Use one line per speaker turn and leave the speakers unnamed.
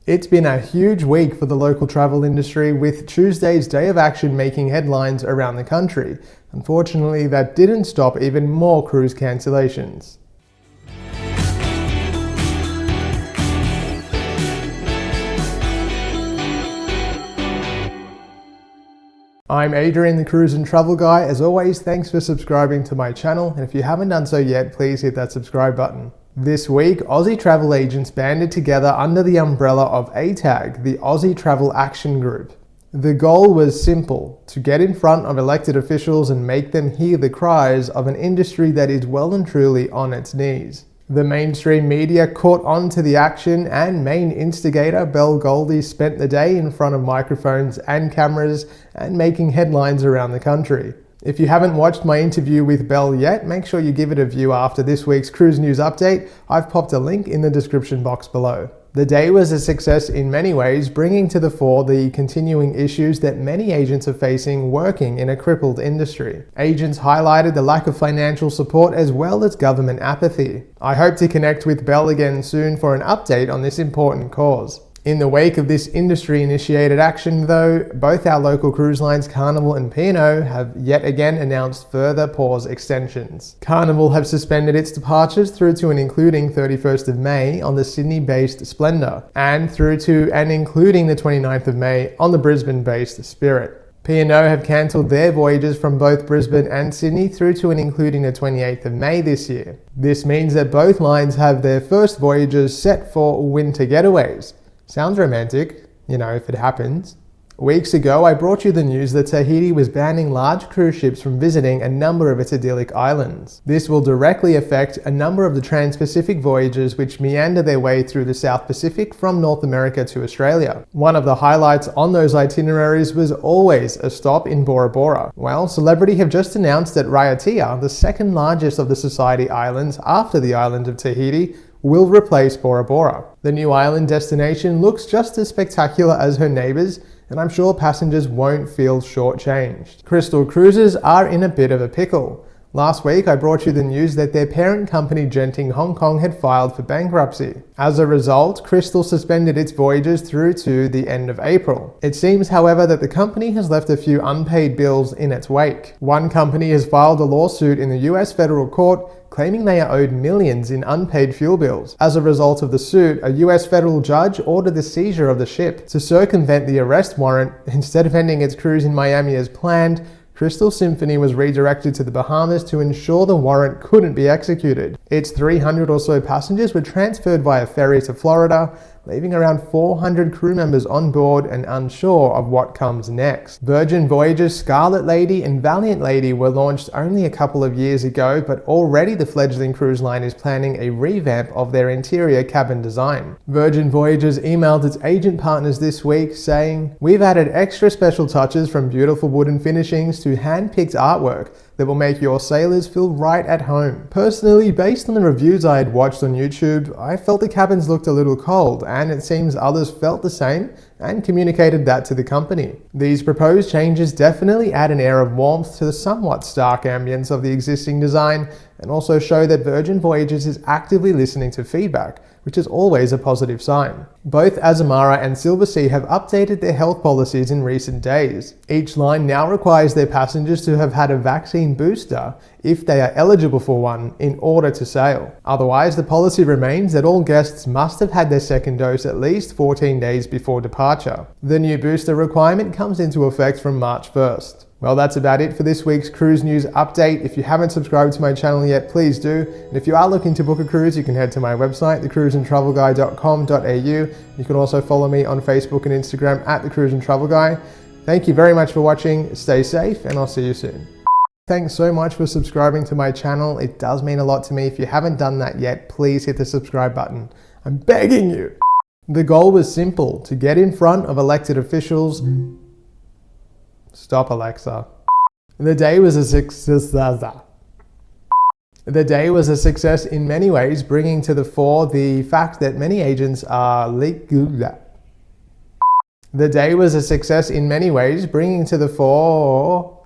It's been a huge week for the local travel industry, with Tuesday's Day of Action making headlines around the country. Unfortunately, that didn't stop even more cruise cancellations. I'm Adrian, the Cruise and Travel Guy. As always, thanks for subscribing to my channel, and if you haven't done so yet, please hit that subscribe button. This week, Aussie travel agents banded together under the umbrella of ATAG, the Aussie Travel Action Group. The goal was simple: to get in front of elected officials and make them hear the cries of an industry that is well and truly on its knees. The mainstream media caught on to the action, and main instigator Belle spent the day in front of microphones and cameras and making headlines around the country. If you haven't watched my interview with Belle yet, make sure you give it a view after this week's cruise news update. I've popped a link in the description box below. The day was a success in many ways, bringing to the fore the continuing issues that many agents are facing working in a crippled industry. Agents highlighted the lack of financial support as well as government apathy. I hope to connect with Belle again soon for an update on this important cause. In the wake of this industry-initiated action, though, both our local cruise lines, Carnival and P&O, have yet again announced further pause extensions. Carnival have suspended its departures through to and including 31st of May on the Sydney-based Splendor, and through to and including the 29th of May on the Brisbane-based Spirit. P&O have cancelled their voyages from both Brisbane and Sydney through to and including the 28th of May this year. This means that both lines have their first voyages set for winter getaways. Sounds romantic, if it happens. Weeks ago, I brought you the news that Tahiti was banning large cruise ships from visiting a number of its idyllic islands. This will directly affect a number of the trans-Pacific voyages which meander their way through the South Pacific from North America to Australia. One of the highlights on those itineraries was always a stop in Bora Bora. Well, Celebrity have just announced that Raiatea, the second largest of the Society Islands after the island of Tahiti, will replace Bora Bora. The new island destination looks just as spectacular as her neighbours, and I'm sure passengers won't feel shortchanged. Crystal Cruises are in a bit of a pickle. Last week, I brought you the news that their parent company Genting Hong Kong had filed for bankruptcy. As a result, Crystal suspended its voyages through to the end of April. It seems, however, that the company has left a few unpaid bills in its wake. One company has filed a lawsuit in the US federal court claiming they are owed millions in unpaid fuel bills. As a result of the suit, a US federal judge ordered the seizure of the ship. To circumvent the arrest warrant, instead of ending its cruise in Miami as planned, Crystal Symphony was redirected to the Bahamas to ensure the warrant couldn't be executed. Its 300 or so passengers were transferred via ferry to Florida, leaving around 400 crew members on board and unsure of what comes next. Virgin Voyages Scarlet Lady and Valiant Lady were launched only a couple of years ago, but already the fledgling cruise line is planning a revamp of their interior cabin design. Virgin Voyages emailed its agent partners this week saying, "We've added extra special touches from beautiful wooden finishings to hand-picked artwork that will make your sailors feel right at home." Personally, based on the reviews I had watched on YouTube, I felt the cabins looked a little cold, and it seems others felt the same and communicated that to the company. These proposed changes definitely add an air of warmth to the somewhat stark ambience of the existing design, and also show that Virgin Voyages is actively listening to feedback, which is always a positive sign. Both Azamara and Silversea have updated their health policies in recent days. Each line now requires their passengers to have had a vaccine booster if they are eligible for one in order to sail. Otherwise, the policy remains that all guests must have had their second dose at least 14 days before departure. The new booster requirement comes into effect from March 1st. Well, that's about it for this week's cruise news update. If you haven't subscribed to my channel yet, please do. And if you are looking to book a cruise, you can head to my website, thecruiseandtravelguy.com.au. You can also follow me on Facebook and Instagram at The Cruise and Travel Guy. Thank you very much for watching. Stay safe, and I'll see you soon. Thanks so much for subscribing to my channel. It does mean a lot to me. If you haven't done that yet, please hit the subscribe button. I'm begging you. The goal was simple: to get in front of elected officials. Stop, Alexa. The day was a success. The day was a success in many ways, bringing to the fore the fact that many agents are The day was a success in many ways, bringing to the fore